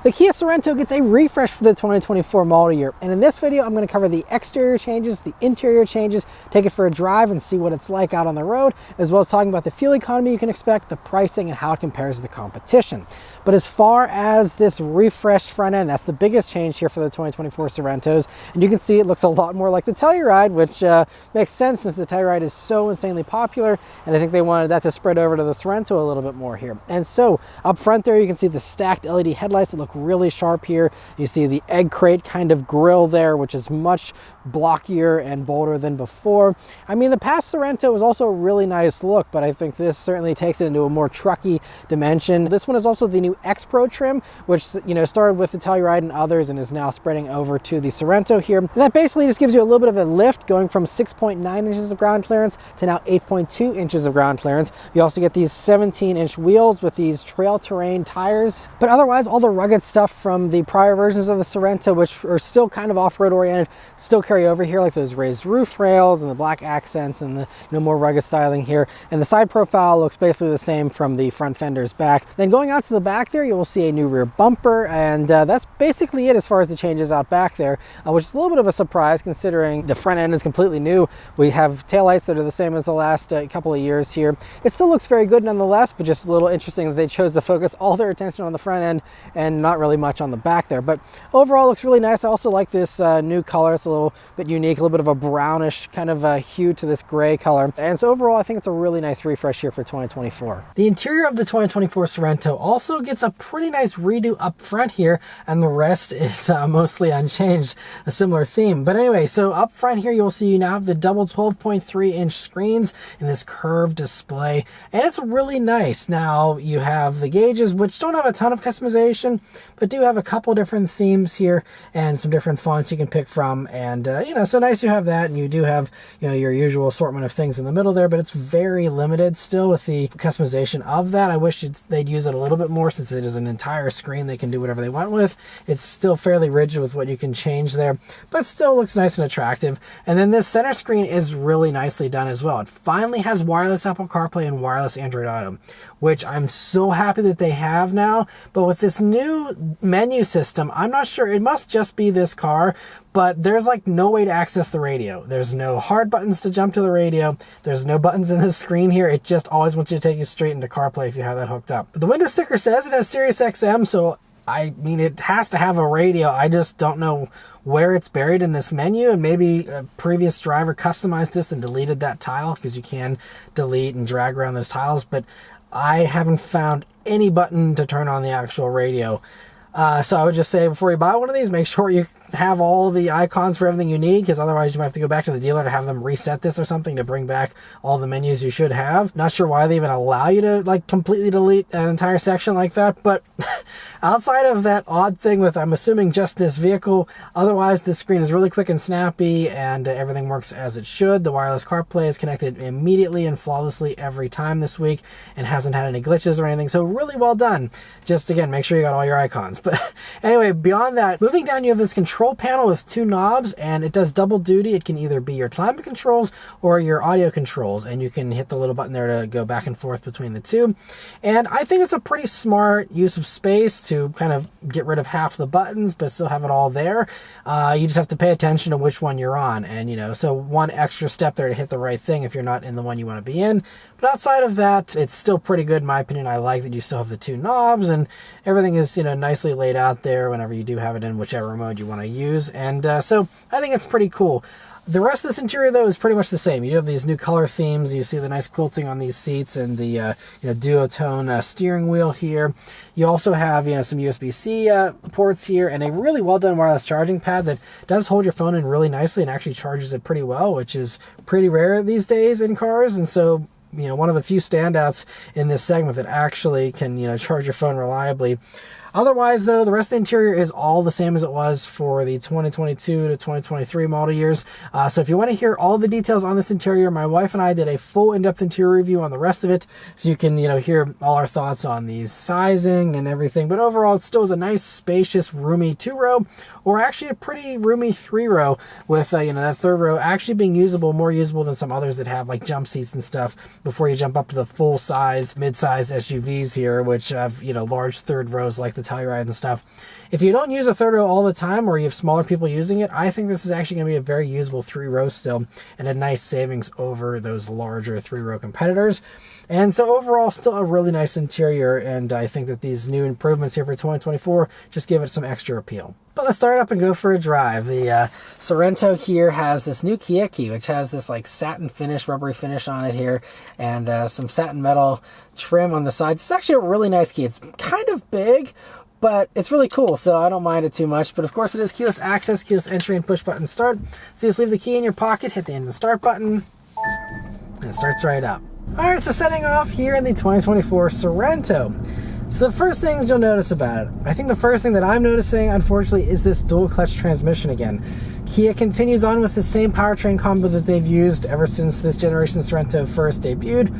The Kia Sorento gets a refresh for the 2024 model year, and in this video I'm going to cover the exterior changes, the interior changes, take it for a drive and see what it's like out on the road, as well as talking about the fuel economy you can expect, the pricing, and how it compares to the competition. But as far as this refreshed front end, that's the biggest change here for the 2024 Sorentos, and you can see it looks a lot more like the Telluride, which makes sense since the Telluride is so insanely popular, and I think they wanted that to spread over to the Sorento a little bit more here. And so up front there you can see the stacked LED headlights that look really sharp here. You see the egg crate kind of grille there, which is much blockier and bolder than before. I mean, the past Sorento was also a really nice look, but I think this certainly takes it into a more trucky dimension. This one is also the new X-Pro trim, which started with the Telluride and others and is now spreading over to the Sorento here. And that basically just gives you a little bit of a lift, going from 6.9 inches of ground clearance to now 8.2 inches of ground clearance. You also get these 17-inch wheels with these trail terrain tires. But otherwise, all the rugged stuff from the prior versions of the Sorento, which are still kind of off-road oriented, still carry over here, like those raised roof rails and the black accents and the more rugged styling here. And the side profile looks basically the same from the front fenders back. Then going out to the back there, you will see a new rear bumper, and that's basically it as far as the changes out back there, which is a little bit of a surprise considering the front end is completely new. We have taillights that are the same as the last couple of years here. It still looks very good nonetheless, but just a little interesting that they chose to focus all their attention on the front end and not really much on the back there. But overall, it looks really nice. I also like this new color. It's a little bit unique, a little bit of a brownish kind of hue to this gray color. And so overall, I think it's a really nice refresh here for 2024. The interior of the 2024 Sorento also gets a pretty nice redo up front here, and the rest is mostly unchanged, a similar theme. But anyway, so up front here, you'll see you now have the double 12.3 inch screens in this curved display, and it's really nice. Now you have the gauges, which don't have a ton of customization, but do have a couple different themes here and some different fonts you can pick from. And so nice you have that, and you do have your usual assortment of things in the middle there, but it's very limited still with the customization of that. I wish they'd use it a little bit more, since it is an entire screen they can do whatever they want with. It's still fairly rigid with what you can change there, but still looks nice and attractive. And then this center screen is really nicely done as well. It finally has wireless Apple CarPlay and wireless Android Auto, which I'm so happy that they have now. But with this new menu system, I'm not sure, it must just be this car, but there's like no way to access the radio. There's no hard buttons to jump to the radio. There's no buttons in the screen here. It just always wants you to take you straight into CarPlay if you have that hooked up. But the window sticker says it has Sirius XM, so I mean, it has to have a radio. I just don't know where it's buried in this menu, and maybe a previous driver customized this and deleted that tile, because you can delete and drag around those tiles, but I haven't found any button to turn on the actual radio. So I would just say, before you buy one of these, make sure you have all the icons for everything you need, because otherwise you might have to go back to the dealer to have them reset this or something to bring back all the menus you should have. Not sure why they even allow you to like completely delete an entire section like that, but outside of that odd thing with, I'm assuming, just this vehicle, otherwise this screen is really quick and snappy, and everything works as it should. The wireless CarPlay is connected immediately and flawlessly every time this week, and hasn't had any glitches or anything, so really well done. Just again, make sure you got all your icons. But anyway, beyond that, moving down, you have this control panel with two knobs, and it does double duty. It can either be your climate controls or your audio controls, and you can hit the little button there to go back and forth between the two. And I think it's a pretty smart use of space to kind of get rid of half the buttons but still have it all there. You just have to pay attention to which one you're on, and so one extra step there to hit the right thing if you're not in the one you want to be in. But outside of that, it's still pretty good in my opinion. I like that you still have the two knobs, and everything is nicely laid out there whenever you do have it in whichever mode you want to use. And so I think it's pretty cool. The rest of this interior, though, is pretty much the same. You have these new color themes. You see the nice quilting on these seats, and the duotone steering wheel here. You also have some USB-C ports here, and a really well done wireless charging pad that does hold your phone in really nicely and actually charges it pretty well, which is pretty rare these days in cars. And so one of the few standouts in this segment that actually can charge your phone reliably. Otherwise, though, the rest of the interior is all the same as it was for the 2022 to 2023 model years. So if you want to hear all the details on this interior, my wife and I did a full in-depth interior review on the rest of it, so you can hear all our thoughts on the sizing and everything. But overall, it still is a nice, spacious, roomy 2-row, or actually a pretty roomy 3-row, with that third row actually being more usable than some others that have like jump seats and stuff before you jump up to the full-size, mid-sized SUVs here, which have large third rows like the Telluride and stuff. If you don't use a third row all the time, or you have smaller people using it, I think this is actually going to be a very usable 3-row still, and a nice savings over those larger 3-row competitors. And so overall, still a really nice interior, and I think that these new improvements here for 2024 just give it some extra appeal. But let's start up and go for a drive. The Sorento here has this new Kia key, which has this like satin finish, rubbery finish on it here, and some satin metal trim on the sides. It's actually a really nice key. It's kind of big, but it's really cool, so I don't mind it too much. But of course, it is keyless access, keyless entry, and push button start. So you just leave the key in your pocket, hit the engine start button, and it starts right up. All right, so setting off here in the 2024 Sorento. So the first things you'll notice about it, I think the first thing that I'm noticing, unfortunately, is this dual clutch transmission again. Kia continues on with the same powertrain combo that they've used ever since this generation Sorento first debuted,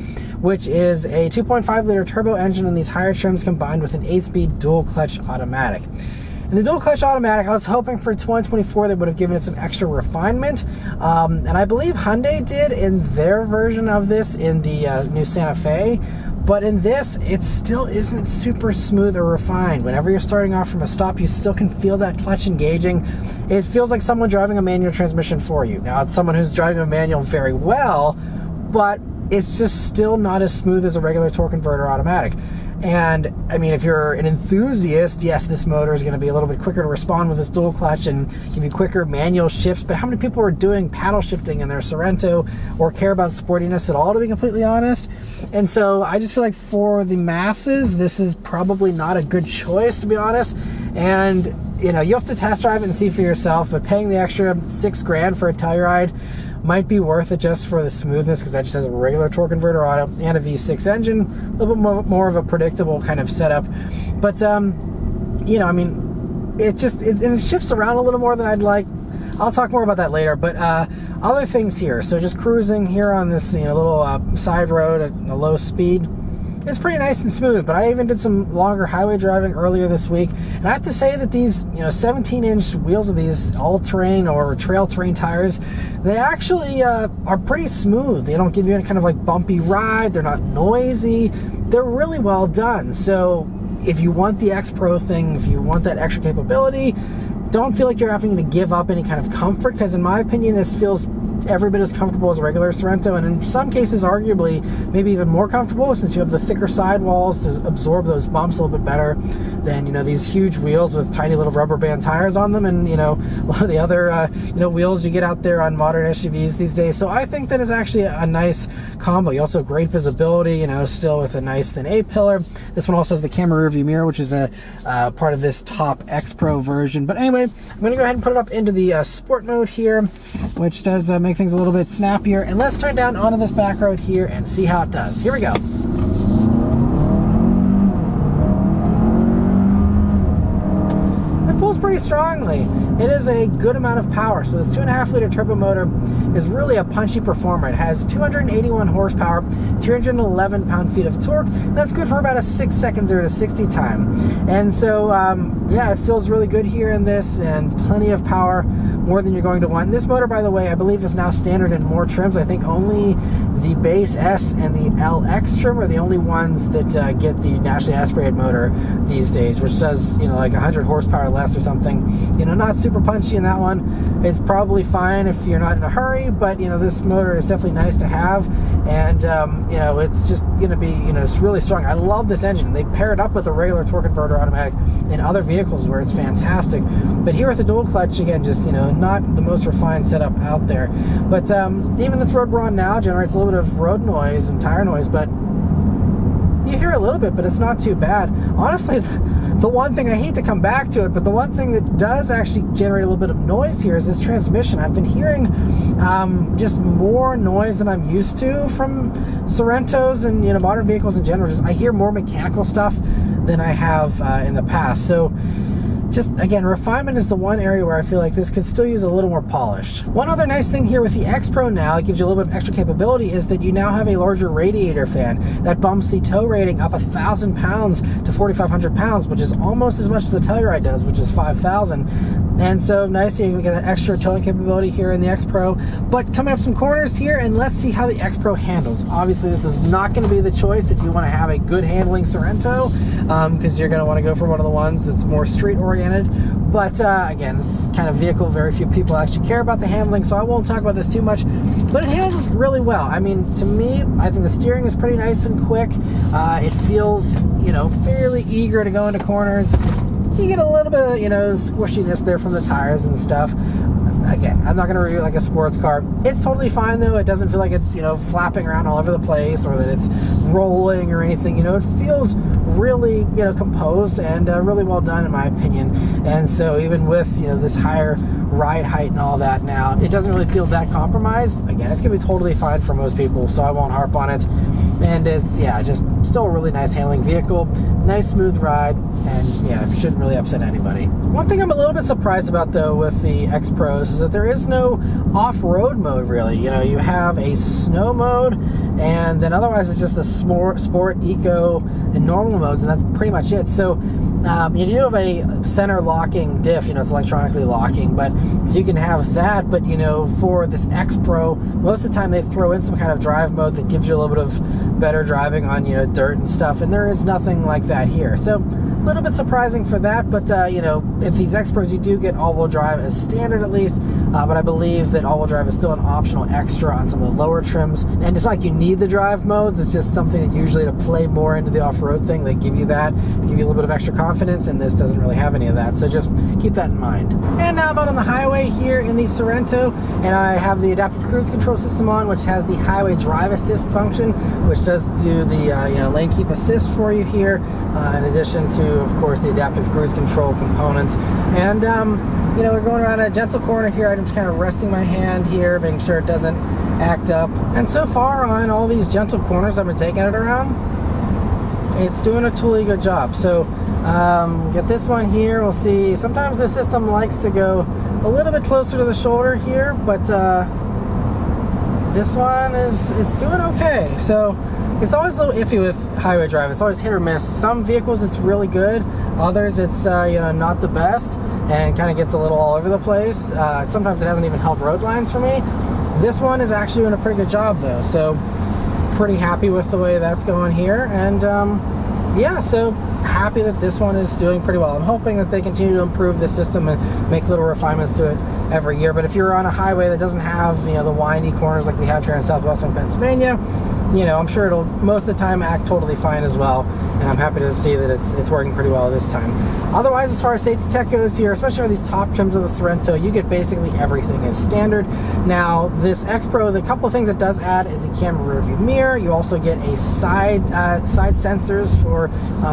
which is a 2.5 liter turbo engine in these higher trims combined with an 8-speed dual clutch automatic. And the dual clutch automatic, I was hoping for 2024 they would have given it some extra refinement. And I believe Hyundai did in their version of this in the new Santa Fe. But in this, it still isn't super smooth or refined. Whenever you're starting off from a stop, you still can feel that clutch engaging. It feels like someone driving a manual transmission for you. Now, it's someone who's driving a manual very well, but it's just still not as smooth as a regular torque converter automatic. And I mean, if you're an enthusiast, yes, this motor is going to be a little bit quicker to respond with this dual clutch and give you quicker manual shifts. But how many people are doing paddle shifting in their Sorento or care about sportiness at all, to be completely honest? And so I just feel like for the masses, this is probably not a good choice, to be honest. And you know, you have to test drive it and see for yourself. But paying the extra $6,000 for a Telluride might be worth it just for the smoothness, because that just has a regular torque converter auto and a V6 engine, a little bit more of a predictable kind of setup. But you know, I mean, it shifts around a little more than I'd like. I'll talk more about that later. But other things here, so just cruising here on this little side road at a low speed, it's pretty nice and smooth. But I even did some longer highway driving earlier this week, and I have to say that these 17-inch wheels of these all-terrain or trail-terrain tires, they actually are pretty smooth. They don't give you any kind of like bumpy ride. They're not noisy. They're really well done. So if you want the X-Pro thing, if you want that extra capability, don't feel like you're having to give up any kind of comfort, because in my opinion, this feels every bit as comfortable as a regular Sorento, and in some cases arguably maybe even more comfortable, since you have the thicker sidewalls to absorb those bumps a little bit better than these huge wheels with tiny little rubber band tires on them, and a lot of the other wheels you get out there on modern SUVs these days. So I think that is actually a nice combo. You also have great visibility, still with a nice thin A-pillar. This one also has the camera rear view mirror, which is a part of this top X-Pro version. But anyway, I'm going to go ahead and put it up into the sport mode here, which does make things a little bit snappier. And let's turn down onto this back road here and see how it does. Here we go. It pulls pretty strongly. It is a good amount of power. So this 2.5 liter turbo motor is really a punchy performer. It has 281 horsepower, 311 pound-feet of torque. That's good for about a 6 second 0 to 60 time. And so, yeah, it feels really good here in this, and plenty of power, more than you're going to want. And this motor, by the way, I believe is now standard in more trims. I think only the base S and the LX trim are the only ones that get the naturally aspirated motor these days, which does, like 100 horsepower less or something. Not super punchy in that one. It's probably fine if you're not in a hurry, but this motor is definitely nice to have, and it's just going to be it's really strong. I love this engine. They pair it up with a regular torque converter automatic in other vehicles where it's fantastic, but here with the dual clutch, again, just not the most refined setup out there. But even this road we're on now generates a little bit of road noise and tire noise, but you hear a little bit, but it's not too bad. Honestly, the one thing, I hate to come back to it, but the one thing that does actually generate a little bit of noise here is this transmission. I've been hearing just more noise than I'm used to from Sorentos and modern vehicles in general. I hear more mechanical stuff than I have in the past. So just, again, refinement is the one area where I feel like this could still use a little more polish. One other nice thing here with the X-Pro now, it gives you a little bit of extra capability, is that you now have a larger radiator fan that bumps the tow rating up 1,000 pounds to 4,500 pounds, which is almost as much as the Telluride does, which is 5,000. And so nice, you get that extra towing capability here in the X-Pro. But coming up some corners here, and let's see how the X-Pro handles. Obviously, this is not going to be the choice if you want to have a good handling Sorento, because you're going to want to go for one of the ones that's more street-oriented. But again, it's kind of vehicle very few people actually care about the handling, so I won't talk about this too much. But it handles really well. I mean, to me, I think the steering is pretty nice and quick. It feels, you know, fairly eager to go into corners. You get a little bit of, you know, squishiness there from the tires and stuff. Again, I'm not going to review it like a sports car. It's totally fine, though. It doesn't feel like it's, you know, flapping around all over the place or that it's rolling or anything. You know, it feels really, you know, composed and really well done, in my opinion. And so even with, you know, this higher ride height and all that now, it doesn't really feel that compromised. Again, it's going to be totally fine for most people, so I won't harp on it. And it's, yeah, just still a really nice handling vehicle. Nice, smooth ride, and yeah, it shouldn't really upset anybody. One thing I'm a little bit surprised about, though, with the X-Pros is that there is no off-road mode, really. You know, you have a snow mode, and then otherwise it's just the sport, eco, and normal modes, and that's pretty much it. So you do have a center locking diff, you know, it's electronically locking, but so you can have that, but you know, for this X-Pro, most of the time they throw in some kind of drive mode that gives you a little bit of better driving on, you know, dirt and stuff, and there is nothing like that here. So a little bit surprising for that, but you know, if these X-Pros, you do get all-wheel drive as standard at least, but I believe that all-wheel drive is still an optional extra on some of the lower trims, and it's not like you need the drive modes, it's just something that usually to play more into the off-road thing, they give you that, give you a little bit of extra confidence, and this doesn't really have any of that, so just keep that in mind. And now I'm out on the highway here in the Sorento, and I have the adaptive cruise control system on, which has the highway drive assist function, which does do the you know, lane keep assist for you here, in addition to, of course, the adaptive cruise control component. And you know, we're going around a gentle corner here. I'm just kind of resting my hand here, making sure it doesn't act up. And so far on all these gentle corners I've been taking it around, it's doing a totally good job. So get this one here, we'll see. Sometimes the system likes to go a little bit closer to the shoulder here, but this one it's doing okay. So it's always a little iffy with highway drive. It's always hit or miss. Some vehicles it's really good, others it's you know, not the best, and kind of gets a little all over the place. Sometimes it hasn't even held road lines for me. This one is actually doing a pretty good job, though, so pretty happy with the way that's going here. And yeah, so happy that this one is doing pretty well. I'm hoping that they continue to improve the system and make little refinements to it every year. But if you're on a highway that doesn't have, you know, the windy corners like we have here in southwestern Pennsylvania, you know, I'm sure it'll most of the time act totally fine as well, and I'm happy to see that it's working pretty well this time. Otherwise, as far as safety tech goes here, especially for these top trims of the Sorento, you get basically everything as standard. Now, this X-Pro, the couple of things it does add is the camera rear view mirror. You also get a side sensors for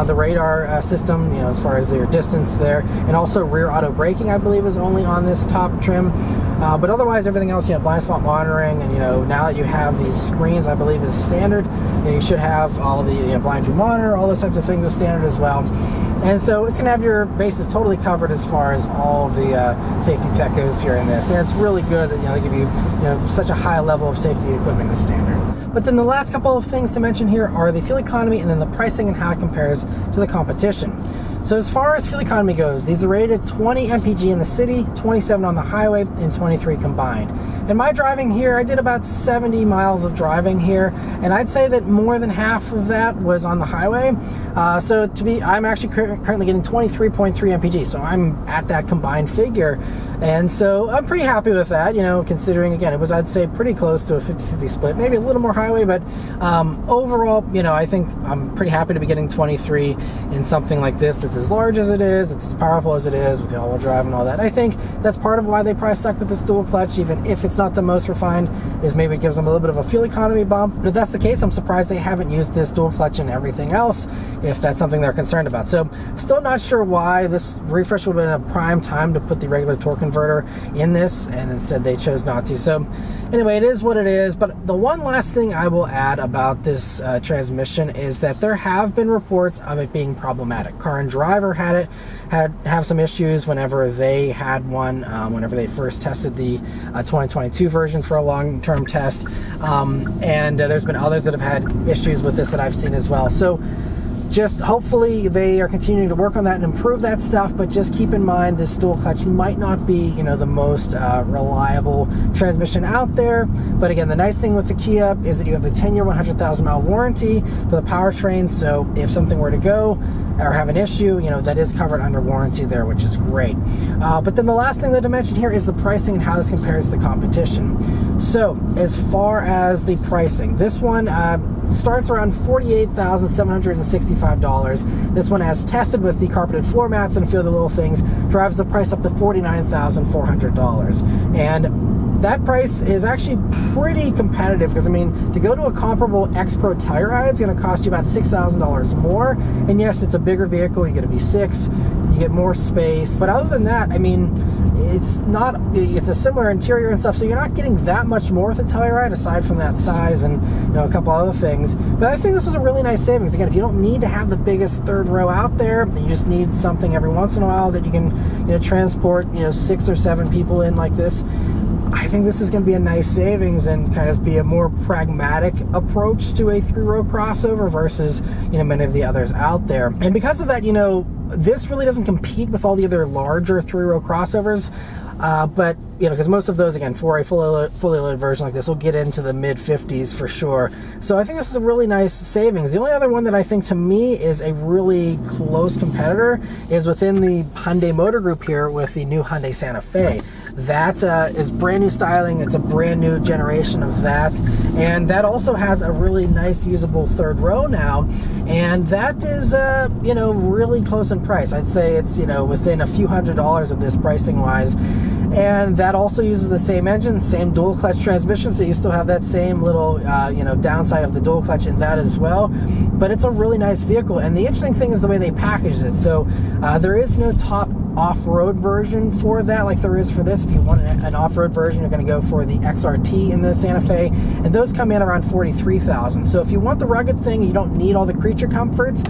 the radar system, you know, as far as your distance there, and also rear auto braking, I believe, is only on this top trim. But otherwise, everything else, you know, blind spot monitoring, and you know, now that you have these screens, I believe is standard. You know, you should have all the, you know, blind view monitor, all those types of things as standard as well. And so it's going to have your bases totally covered as far as all of the safety tech goes here in this. And it's really good that, you know, they give you, you know, such a high level of safety equipment as standard. But then the last couple of things to mention here are the fuel economy and then the pricing and how it compares to the competition. So as far as fuel economy goes, these are rated 20 mpg in the city, 27 on the highway, and 23 combined. In my driving here, I did about 70 miles of driving here, and I'd say that more than half of that was on the highway. So I'm actually currently getting 23.3 mpg, so I'm at that combined figure. And so I'm pretty happy with that, you know, considering, again, it was, I'd say, pretty close to a 50-50 split, maybe a little more highway, but overall, you know, I think I'm pretty happy to be getting 23 in something like this that's as large as it is, it's as powerful as it is with the all-wheel drive and all that. I think that's part of why they probably stuck with this dual clutch, even if it's not the most refined, is maybe it gives them a little bit of a fuel economy bump. But if that's the case, I'm surprised they haven't used this dual clutch in everything else, if that's something they're concerned about. So still not sure why this refresh would have been a prime time to put the regular torque converter in this, and instead they chose not to. So anyway, it is what it is. But the one last thing I will add about this transmission is that there have been reports of it being problematic. Car and Driver had some issues whenever they had one, whenever they first tested the 2022 version for a long-term test, and there's been others that have had issues with this that I've seen as well. So just hopefully they are continuing to work on that and improve that stuff, but just keep in mind this dual clutch might not be, you know, the most reliable transmission out there. But again, the nice thing with the Kia is that you have the 10-year 100,000-mile warranty for the powertrain, so if something were to go or have an issue, you know, that is covered under warranty there, which is great. But then the last thing that to mention here is the pricing and how this compares to the competition. So as far as the pricing, this one starts around $48,765. This one, as tested with the carpeted floor mats and a few other little things, drives the price up to $49,400. And that price is actually pretty competitive, because I mean, to go to a comparable X-Pro Telluride is going to cost you about $6,000 more. And yes, it's a bigger vehicle, you get a V6, you get more space, but other than that, I mean, it's a similar interior and stuff, so you're not getting that much more with the Telluride aside from that size and, you know, a couple other things. But I think this is a really nice savings. Again, if you don't need to have the biggest third row out there, you just need something every once in a while that you can, you know, transport, you know, 6 or 7 people in like this, I think this is going to be a nice savings and kind of be a more pragmatic approach to a 3-row crossover versus, you know, many of the others out there. And because of that, you know, this really doesn't compete with all the other larger 3-row crossovers. But, you know, because most of those, again, for a fully loaded version like this, will get into the mid-50s for sure. So I think this is a really nice savings. The only other one that I think, to me, is a really close competitor is within the Hyundai Motor Group here with the new Hyundai Santa Fe. That is brand new styling. It's a brand new generation of that. And that also has a really nice usable third row now. And that is, you know, really close in price. I'd say it's, you know, within a few $100s of this pricing-wise. And that also uses the same engine, same dual clutch transmission, so you still have that same little, you know, downside of the dual clutch in that as well. But it's a really nice vehicle, and the interesting thing is the way they packaged it. So there is no top off-road version for that like there is for this. If you want an off-road version, you're going to go for the XRT in the Santa Fe, and those come in around $43,000. So if you want the rugged thing, you don't need all the creature comforts,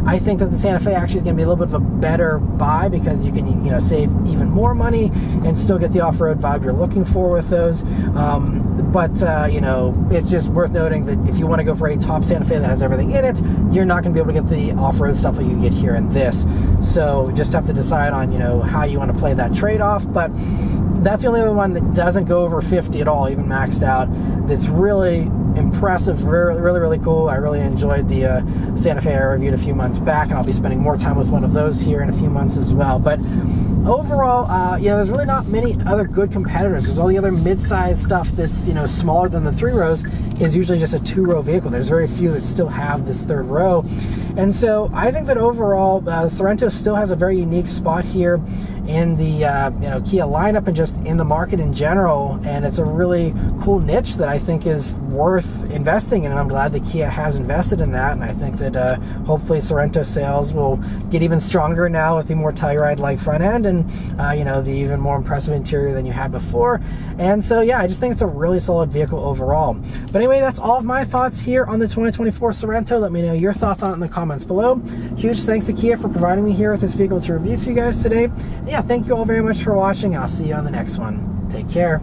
I think that the Santa Fe actually is going to be a little bit of a better buy, because you can, you know, save even more money and still get the off-road vibe you're looking for with those. But you know, it's just worth noting that if you want to go for a top Santa Fe that has everything in it, you're not going to be able to get the off-road stuff that you get here in this. So you just have to decide on, you know, how you want to play that trade-off. But that's the only other one that doesn't go over 50 at all, even maxed out. That's really impressive, really cool. I really enjoyed the Santa Fe I reviewed a few months back, and I'll be spending more time with one of those here in a few months as well. But overall, you know, there's really not many other good competitors, because all the other mid-size stuff that's, you know, smaller than the 3 rows is usually just a 2-row vehicle. There's very few that still have this third row. And so I think that overall, Sorento still has a very unique spot here in the you know, Kia lineup and just in the market in general, and it's a really cool niche that I think is worth investing in, and I'm glad that Kia has invested in that. And I think that hopefully Sorento sales will get even stronger now with the more Telluride-like front end and you know, the even more impressive interior than you had before. And so yeah, I just think it's a really solid vehicle overall. But anyway, that's all of my thoughts here on the 2024 Sorento. Let me know your thoughts on it in the comments below. Huge thanks to Kia for providing me here with this vehicle to review for you guys today. And yeah, thank you all very much for watching, and I'll see you on the next one. Take care.